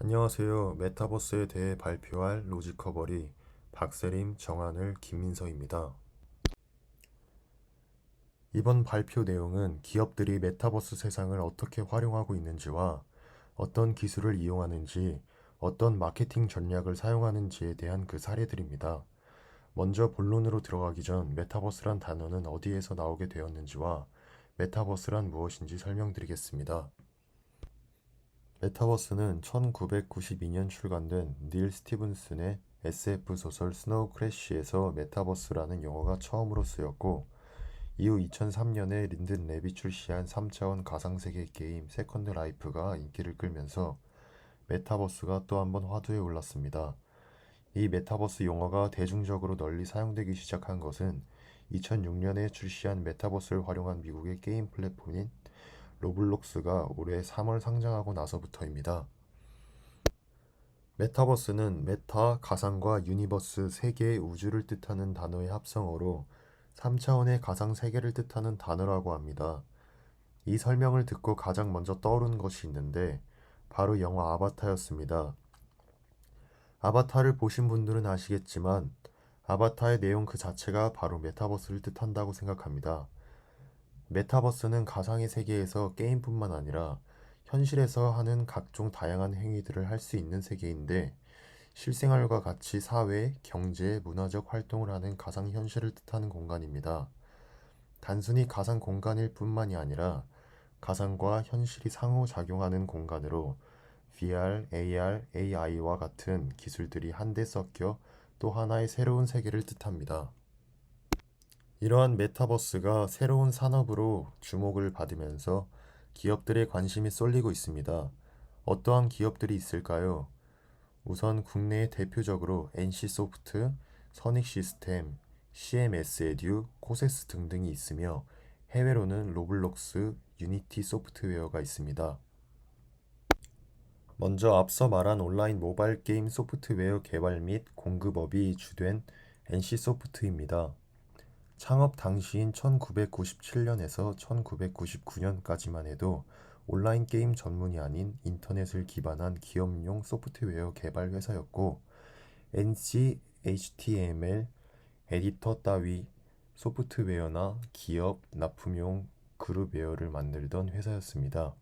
안녕하세요. 메타버스에 대해 발표할 로지커버리 박세림, 정한을, 김민서입니다. 이번 발표 내용은 기업들이 메타버스 세상을 어떻게 활용하고 있는지와 어떤 기술을 이용하는지, 어떤 마케팅 전략을 사용하는지에 대한 그 사례들입니다. 먼저 본론으로 들어가기 전 메타버스란 단어는 어디에서 나오게 되었는지와 메타버스란 무엇인지 설명드리겠습니다. 메타버스는 1992년 출간된 닐 스티븐슨의 SF 소설 스노우 크래쉬에서 메타버스라는 용어가 처음으로 쓰였고, 이후 2003년에 린든 랩이 출시한 3차원 가상세계 게임 세컨드 라이프가 인기를 끌면서 메타버스가 또 한 번 화두에 올랐습니다. 이 메타버스 용어가 대중적으로 널리 사용되기 시작한 것은 2006년에 출시한 메타버스를 활용한 미국의 게임 플랫폼인 로블록스가 올해 3월 상장하고 나서부터입니다. 메타버스는 메타, 가상과 유니버스 세 개의 우주를 뜻하는 단어의 합성어로 3차원의 가상 세계를 뜻하는 단어라고 합니다. 이 설명을 듣고 가장 먼저 떠오르는 것이 있는데 바로 영화 아바타였습니다. 아바타를 보신 분들은 아시겠지만 아바타의 내용 그 자체가 바로 메타버스를 뜻한다고 생각합니다. 메타버스는 가상의 세계에서 게임뿐만 아니라 현실에서 하는 각종 다양한 행위들을 할 수 있는 세계인데, 실생활과 같이 사회, 경제, 문화적 활동을 하는 가상현실을 뜻하는 공간입니다. 단순히 가상 공간일 뿐만이 아니라 가상과 현실이 상호작용하는 공간으로 VR, AR, AI와 같은 기술들이 한데 섞여 또 하나의 새로운 세계를 뜻합니다. 이러한 메타버스가 새로운 산업으로 주목을 받으면서 기업들의 관심이 쏠리고 있습니다. 어떠한 기업들이 있을까요? 우선 국내에 대표적으로 NC소프트, 선익시스템, CMS 에듀, 코세스 등등이 있으며 해외로는 로블록스, 유니티 소프트웨어가 있습니다. 먼저 앞서 말한 온라인 모바일 게임 소프트웨어 개발 및 공급업이 주된 NC소프트입니다. 창업 당시인 1997년에서 1999년까지만 해도 온라인 게임 전문이 아닌 인터넷을 기반한 기업용 소프트웨어 개발 회사였고, NC HTML 에디터 따위 소프트웨어나 기업 납품용 그룹웨어를 만들던 회사였습니다.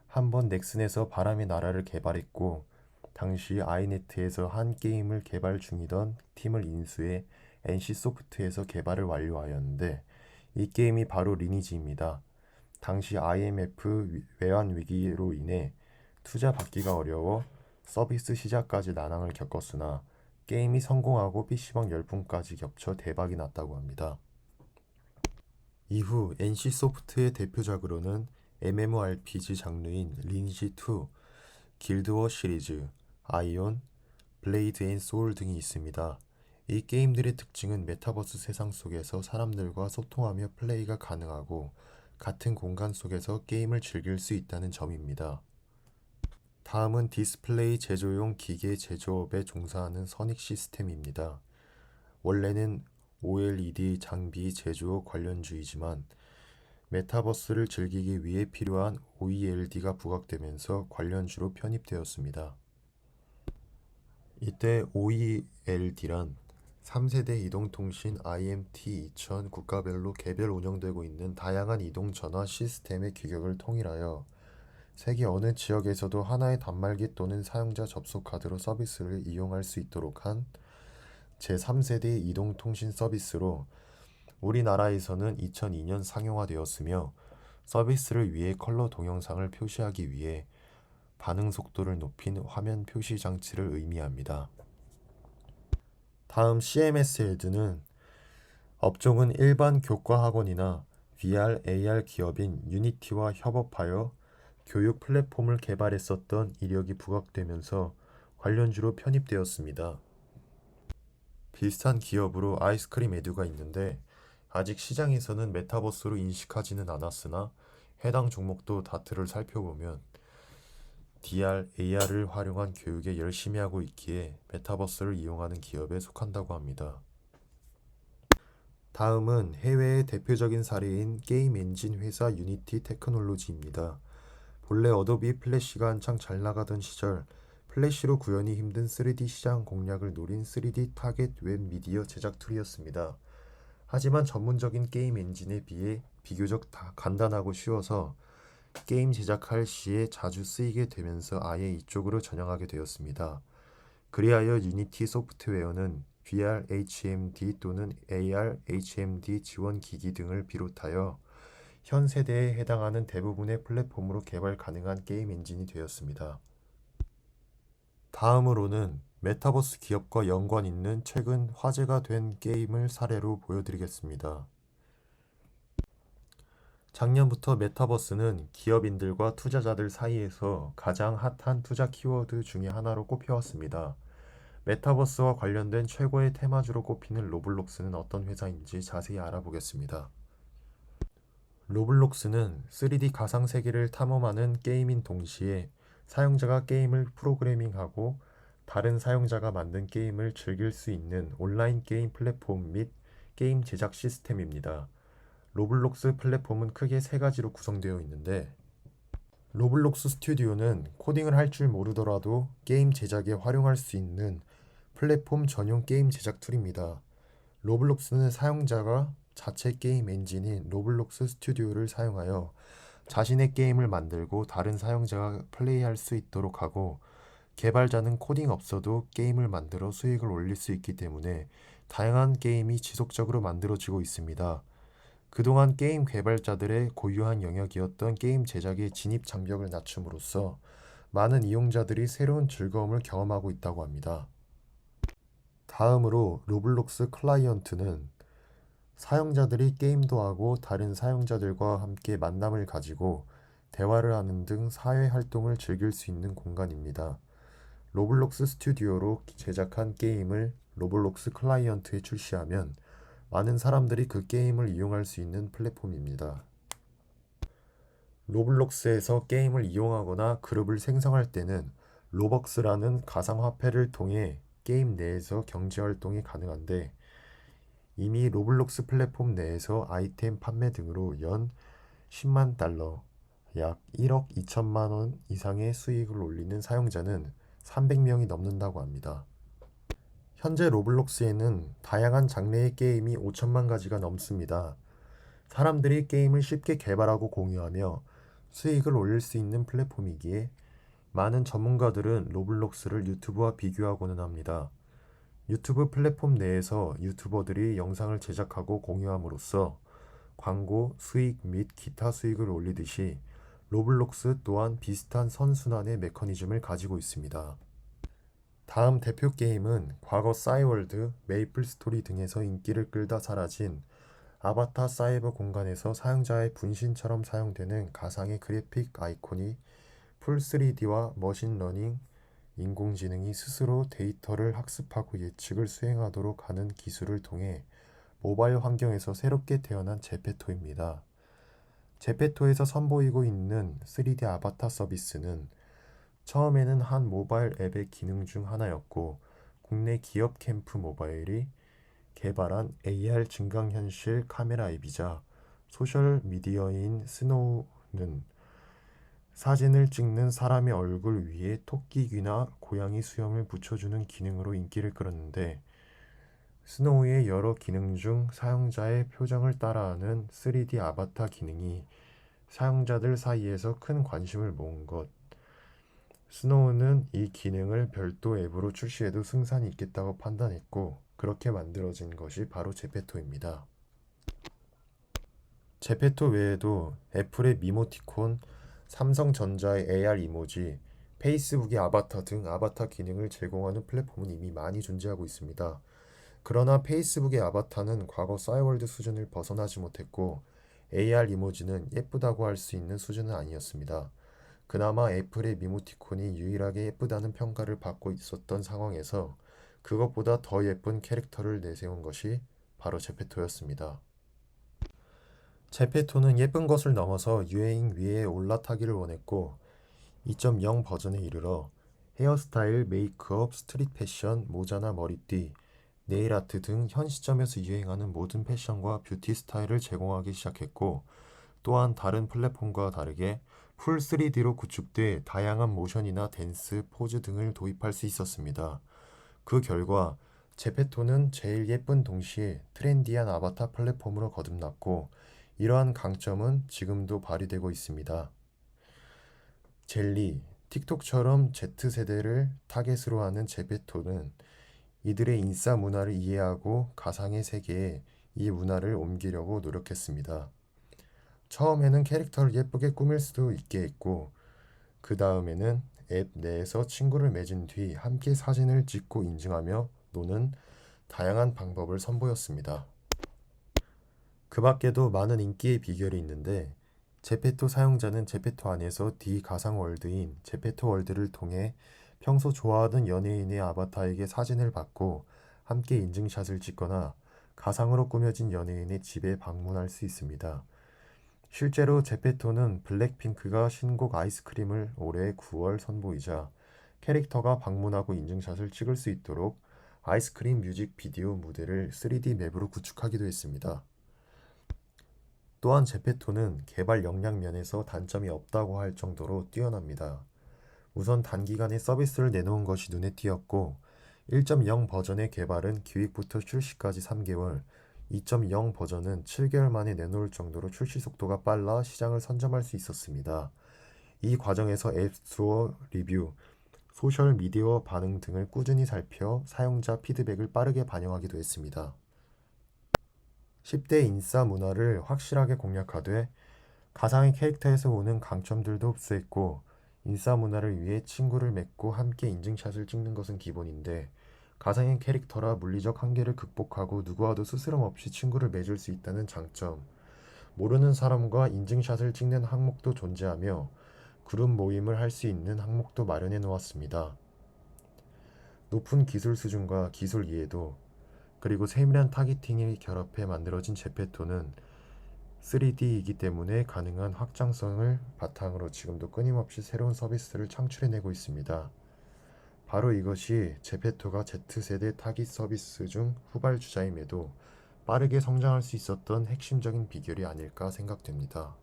한번 넥슨에서 바람의 나라를 개발했고, 당시 아이네트에서 한 게임을 개발 중이던 팀을 인수해 NC소프트에서 개발을 완료하였는데, 이 게임이 바로 리니지입니다. 당시 IMF 외환 위기로 인해 투자 받기가 어려워 서비스 시작까지 난항을 겪었으나 게임이 성공하고 PC방 열풍까지 겹쳐 대박이 났다고 합니다. 이후 NC소프트의 대표작으로는 MMORPG 장르인 리니지2, 길드워 시리즈, 아이온, 블레이드 앤 소울 등이 있습니다. 이 게임들의 특징은 메타버스 세상 속에서 사람들과 소통하며 플레이가 가능하고 같은 공간 속에서 게임을 즐길 수 있다는 점입니다. 다음은 디스플레이 제조용 기계 제조업에 종사하는 선익 시스템입니다. 원래는 OLED 장비 제조 관련주이지만 메타버스를 즐기기 위해 필요한 OELD가 부각되면서 관련주로 편입되었습니다. 이때 OELD란 3세대 이동통신 IMT2000 국가별로 개별 운영되고 있는 다양한 이동 전화 시스템의 규격을 통일하여 세계 어느 지역에서도 하나의 단말기 또는 사용자 접속 카드로 서비스를 이용할 수 있도록 한 제3세대 이동통신 서비스로 우리나라에서는 2002년 상용화되었으며, 서비스를 위해 컬러 동영상을 표시하기 위해 반응 속도를 높인 화면 표시 장치를 의미합니다. 다음 CMS 헤드는 업종은 일반 교과 학원이나 VR, AR 기업인 유니티와 협업하여 교육 플랫폼을 개발했었던 이력이 부각되면서 관련주로 편입되었습니다. 비슷한 기업으로 아이스크림 에듀가 있는데 아직 시장에서는 메타버스로 인식하지는 않았으나 해당 종목도 다트를 살펴보면 DR, AR을 활용한 교육에 열심히 하고 있기에 메타버스를 이용하는 기업에 속한다고 합니다. 다음은 해외의 대표적인 사례인 게임 엔진 회사 유니티 테크놀로지입니다. 본래 어도비 플래시가 한창 잘 나가던 시절 플래시로 구현이 힘든 3D 시장 공략을 노린 3D 타겟 웹 미디어 제작 툴이었습니다. 하지만 전문적인 게임 엔진에 비해 비교적 간단하고 쉬워서 게임 제작할 시에 자주 쓰이게 되면서 아예 이쪽으로 전향하게 되었습니다. 그리하여 유니티 소프트웨어는 VR HMD 또는 AR HMD 지원 기기 등을 비롯하여 현 세대에 해당하는 대부분의 플랫폼으로 개발 가능한 게임 엔진이 되었습니다. 다음으로는 메타버스 기업과 연관 있는 최근 화제가 된 게임을 사례로 보여드리겠습니다. 작년부터 메타버스는 기업인들과 투자자들 사이에서 가장 핫한 투자 키워드 중에 하나로 꼽혀왔습니다. 메타버스와 관련된 최고의 테마주로 꼽히는 로블록스는 어떤 회사인지 자세히 알아보겠습니다. 로블록스는 3D 가상 세계를 탐험하는 게임인 동시에 사용자가 게임을 프로그래밍하고 다른 사용자가 만든 게임을 즐길 수 있는 온라인 게임 플랫폼 및 게임 제작 시스템입니다. 로블록스 플랫폼은 크게 세 가지로 구성되어 있는데, 로블록스 스튜디오는 코딩을 할 줄 모르더라도 게임 제작에 활용할 수 있는 플랫폼 전용 게임 제작 툴입니다. 로블록스는 사용자가 자체 게임 엔진인 로블록스 스튜디오를 사용하여 자신의 게임을 만들고 다른 사용자가 플레이할 수 있도록 하고, 개발자는 코딩 없어도 게임을 만들어 수익을 올릴 수 있기 때문에 다양한 게임이 지속적으로 만들어지고 있습니다. 그동안 게임 개발자들의 고유한 영역이었던 게임 제작의 진입 장벽을 낮춤으로써 많은 이용자들이 새로운 즐거움을 경험하고 있다고 합니다. 다음으로 로블록스 클라이언트는 사용자들이 게임도 하고 다른 사용자들과 함께 만남을 가지고 대화를 하는 등 사회 활동을 즐길 수 있는 공간입니다. 로블록스 스튜디오로 제작한 게임을 로블록스 클라이언트에 출시하면 많은 사람들이 그 게임을 이용할 수 있는 플랫폼입니다. 로블록스에서 게임을 이용하거나 그룹을 생성할 때는 로벅스라는 가상화폐를 통해 게임 내에서 경제활동이 가능한데, 이미 로블록스 플랫폼 내에서 아이템 판매 등으로 연 10만 달러, 약 1억 2천만 원 이상의 수익을 올리는 사용자는 300명이 넘는다고 합니다. 현재 로블록스에는 다양한 장르의 게임이 5천만 가지가 넘습니다. 사람들이 게임을 쉽게 개발하고 공유하며 수익을 올릴 수 있는 플랫폼이기에 많은 전문가들은 로블록스를 유튜브와 비교하고는 합니다. 유튜브 플랫폼 내에서 유튜버들이 영상을 제작하고 공유함으로써 광고, 수익 및 기타 수익을 올리듯이 로블록스 또한 비슷한 선순환의 메커니즘을 가지고 있습니다. 다음 대표 게임은 과거 싸이월드, 메이플 스토리 등에서 인기를 끌다 사라진 아바타 사이버 공간에서 사용자의 분신처럼 사용되는 가상의 그래픽 아이콘이 풀 3D와 머신러닝, 인공지능이 스스로 데이터를 학습하고 예측을 수행하도록 하는 기술을 통해 모바일 환경에서 새롭게 태어난 제페토입니다. 제페토에서 선보이고 있는 3D 아바타 서비스는 처음에는 한 모바일 앱의 기능 중 하나였고, 국내 기업 캠프 모바일이 개발한 AR 증강현실 카메라 앱이자 소셜 미디어인 스노우는 사진을 찍는 사람의 얼굴 위에 토끼 귀나 고양이 수염을 붙여주는 기능으로 인기를 끌었는데, 스노우의 여러 기능 중 사용자의 표정을 따라하는 3D 아바타 기능이 사용자들 사이에서 큰 관심을 모은 것. 스노우는 이 기능을 별도 앱으로 출시해도 승산이 있겠다고 판단했고, 그렇게 만들어진 것이 바로 제페토입니다. 제페토 외에도 애플의 미모티콘, 삼성전자의 AR 이모지, 페이스북의 아바타 등 아바타 기능을 제공하는 플랫폼은 이미 많이 존재하고 있습니다. 그러나 페이스북의 아바타는 과거 싸이월드 수준을 벗어나지 못했고, AR 이모지는 예쁘다고 할 수 있는 수준은 아니었습니다. 그나마 애플의 미모티콘이 유일하게 예쁘다는 평가를 받고 있었던 상황에서 그것보다 더 예쁜 캐릭터를 내세운 것이 바로 제페토였습니다. 제페토는 예쁜 것을 넘어서 유행 위에 올라타기를 원했고, 2.0 버전에 이르러 헤어스타일, 메이크업, 스트릿 패션, 모자나 머리띠, 네일 아트 등 현 시점에서 유행하는 모든 패션과 뷰티 스타일을 제공하기 시작했고, 또한 다른 플랫폼과 다르게 풀 3D로 구축돼 다양한 모션이나 댄스, 포즈 등을 도입할 수 있었습니다. 그 결과 제페토는 제일 예쁜 동시에 트렌디한 아바타 플랫폼으로 거듭났고 이러한 강점은 지금도 발휘되고 있습니다. 젤리, 틱톡처럼 Z세대를 타겟으로 하는 제페토는 이들의 인싸 문화를 이해하고 가상의 세계에 이 문화를 옮기려고 노력했습니다. 처음에는 캐릭터를 예쁘게 꾸밀 수도 있게 했고 그 다음에는 앱 내에서 친구를 맺은 뒤 함께 사진을 찍고 인증하며 노는 다양한 방법을 선보였습니다. 그 밖에도 많은 인기의 비결이 있는데 제페토 사용자는 제페토 안에서 D 가상 월드인 제페토 월드를 통해 평소 좋아하던 연예인의 아바타에게 사진을 받고 함께 인증샷을 찍거나 가상으로 꾸며진 연예인의 집에 방문할 수 있습니다. 실제로 제페토는 블랙핑크가 신곡 아이스크림을 올해 9월 선보이자 캐릭터가 방문하고 인증샷을 찍을 수 있도록 아이스크림 뮤직비디오 무대를 3D 맵으로 구축하기도 했습니다. 또한 제페토는 개발 역량 면에서 단점이 없다고 할 정도로 뛰어납니다. 우선 단기간에 서비스를 내놓은 것이 눈에 띄었고 1.0 버전의 개발은 기획부터 출시까지 3개월, 2.0 버전은 7개월 만에 내놓을 정도로 출시 속도가 빨라 시장을 선점할 수 있었습니다. 이 과정에서 앱스토어 리뷰, 소셜미디어 반응 등을 꾸준히 살펴 사용자 피드백을 빠르게 반영하기도 했습니다. 10대 인싸 문화를 확실하게 공략하되 가상의 캐릭터에서 오는 강점들도 흡수했고 인싸 문화를 위해 친구를 맺고 함께 인증샷을 찍는 것은 기본인데 가상의 캐릭터라 물리적 한계를 극복하고 누구와도 스스럼 없이 친구를 맺을 수 있다는 장점, 모르는 사람과 인증샷을 찍는 항목도 존재하며 그룹 모임을 할 수 있는 항목도 마련해 놓았습니다. 높은 기술 수준과 기술 이해도 그리고 세밀한 타깃팅이 결합해 만들어진 제페토는 3D이기 때문에 가능한 확장성을 바탕으로 지금도 끊임없이 새로운 서비스를 창출해내고 있습니다. 바로 이것이 제페토가 Z세대 타깃 서비스 중 후발주자임에도 빠르게 성장할 수 있었던 핵심적인 비결이 아닐까 생각됩니다.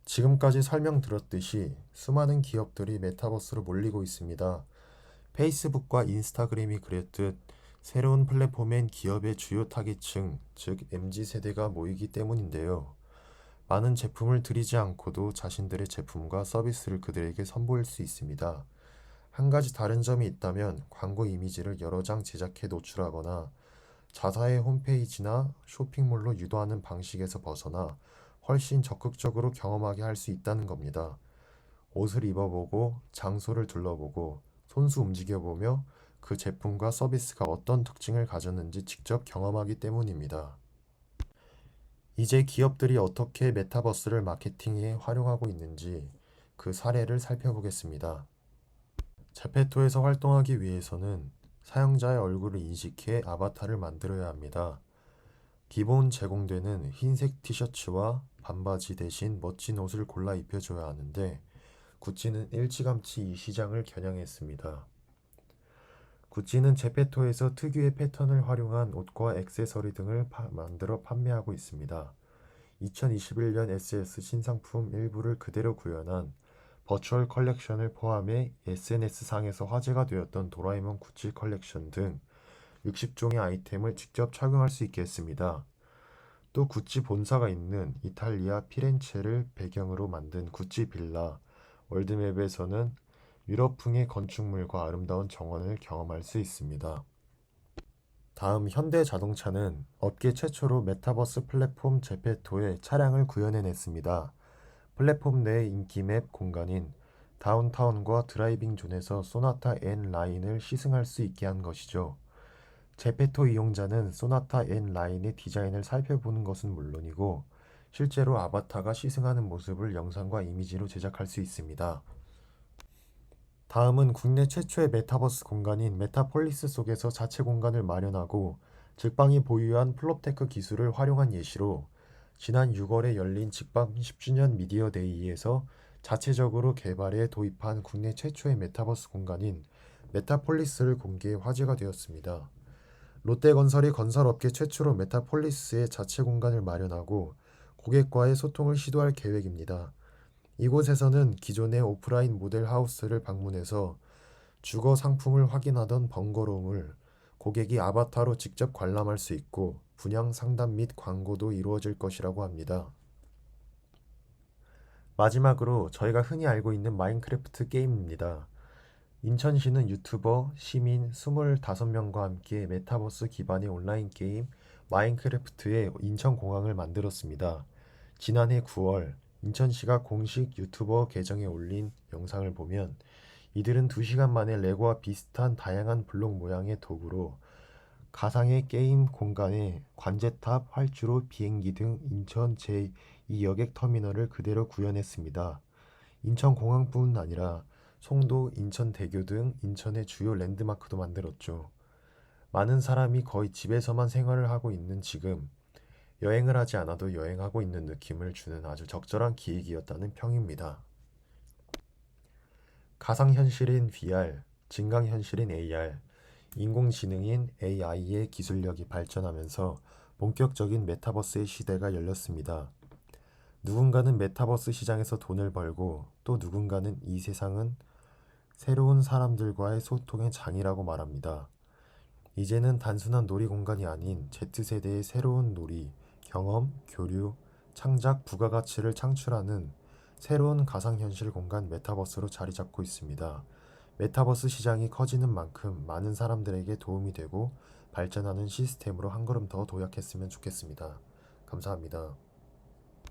지금까지 설명드렸듯이 수많은 기업들이 메타버스로 몰리고 있습니다. 페이스북과 인스타그램이 그랬듯 새로운 플랫폼엔 기업의 주요 타깃층, 즉 MZ세대가 모이기 때문인데요. 많은 제품을 들이지 않고도 자신들의 제품과 서비스를 그들에게 선보일 수 있습니다. 한 가지 다른 점이 있다면 광고 이미지를 여러 장 제작해 노출하거나 자사의 홈페이지나 쇼핑몰로 유도하는 방식에서 벗어나 훨씬 적극적으로 경험하게 할 수 있다는 겁니다. 옷을 입어보고 장소를 둘러보고 손수 움직여보며 그 제품과 서비스가 어떤 특징을 가졌는지 직접 경험하기 때문입니다. 이제 기업들이 어떻게 메타버스를 마케팅에 활용하고 있는지 그 사례를 살펴보겠습니다. 제페토에서 활동하기 위해서는 사용자의 얼굴을 인식해 아바타를 만들어야 합니다. 기본 제공되는 흰색 티셔츠와 반바지 대신 멋진 옷을 골라 입혀줘야 하는데 구찌는 일찌감치 이 시장을 겨냥했습니다. 구찌는 제페토에서 특유의 패턴을 활용한 옷과 액세서리 등을 만들어 판매하고 있습니다. 2021년 SS 신상품 일부를 그대로 구현한 버추얼 컬렉션을 포함해 SNS상에서 화제가 되었던 도라에몽 구찌 컬렉션 등 60종의 아이템을 직접 착용할 수 있게 했습니다. 또 구찌 본사가 있는 이탈리아 피렌체를 배경으로 만든 구찌 빌라 월드맵에서는 유럽풍의 건축물과 아름다운 정원을 경험할 수 있습니다. 다음 현대자동차는 업계 최초로 메타버스 플랫폼 제페토에 차량을 구현해냈습니다. 플랫폼 내 인기 맵 공간인 다운타운과 드라이빙 존에서 소나타 N 라인을 시승할 수 있게 한 것이죠. 제페토 이용자는 소나타 N 라인의 디자인을 살펴보는 것은 물론이고 실제로 아바타가 시승하는 모습을 영상과 이미지로 제작할 수 있습니다. 다음은 국내 최초의 메타버스 공간인 메타폴리스 속에서 자체 공간을 마련하고 직방이 보유한 플롭테크 기술을 활용한 예시로 지난 6월에 열린 직방 10주년 미디어데이에서 자체적으로 개발해 도입한 국내 최초의 메타버스 공간인 메타폴리스를 공개해 화제가 되었습니다. 롯데건설이 건설업계 최초로 메타폴리스의 자체 공간을 마련하고 고객과의 소통을 시도할 계획입니다. 이곳에서는 기존의 오프라인 모델 하우스를 방문해서 주거 상품을 확인하던 번거로움을 고객이 아바타로 직접 관람할 수 있고 분양 상담 및 광고도 이루어질 것이라고 합니다. 마지막으로 저희가 흔히 알고 있는 마인크래프트 게임입니다. 인천시는 유튜버, 시민 25명과 함께 메타버스 기반의 온라인 게임 마인크래프트의 인천공항을 만들었습니다. 지난해 9월 인천시가 공식 유튜버 계정에 올린 영상을 보면 이들은 2시간 만에 레고와 비슷한 다양한 블록 모양의 도구로 가상의 게임 공간에 관제탑, 활주로, 비행기 등 인천 제2여객 터미널을 그대로 구현했습니다. 인천공항뿐 아니라 송도, 인천대교 등 인천의 주요 랜드마크도 만들었죠. 많은 사람이 거의 집에서만 생활을 하고 있는 지금, 여행을 하지 않아도 여행하고 있는 느낌을 주는 아주 적절한 기획이었다는 평입니다. 가상현실인 VR, 증강현실인 AR, 인공지능인 AI의 기술력이 발전하면서 본격적인 메타버스의 시대가 열렸습니다. 누군가는 메타버스 시장에서 돈을 벌고 또 누군가는 이 세상은 새로운 사람들과의 소통의 장이라고 말합니다. 이제는 단순한 놀이 공간이 아닌 Z세대의 새로운 놀이, 경험, 교류, 창작, 부가가치를 창출하는 새로운 가상현실 공간 메타버스로 자리 잡고 있습니다. 메타버스 시장이 커지는 만큼 많은 사람들에게 도움이 되고 발전하는 시스템으로 한 걸음 더 도약했으면 좋겠습니다. 감사합니다.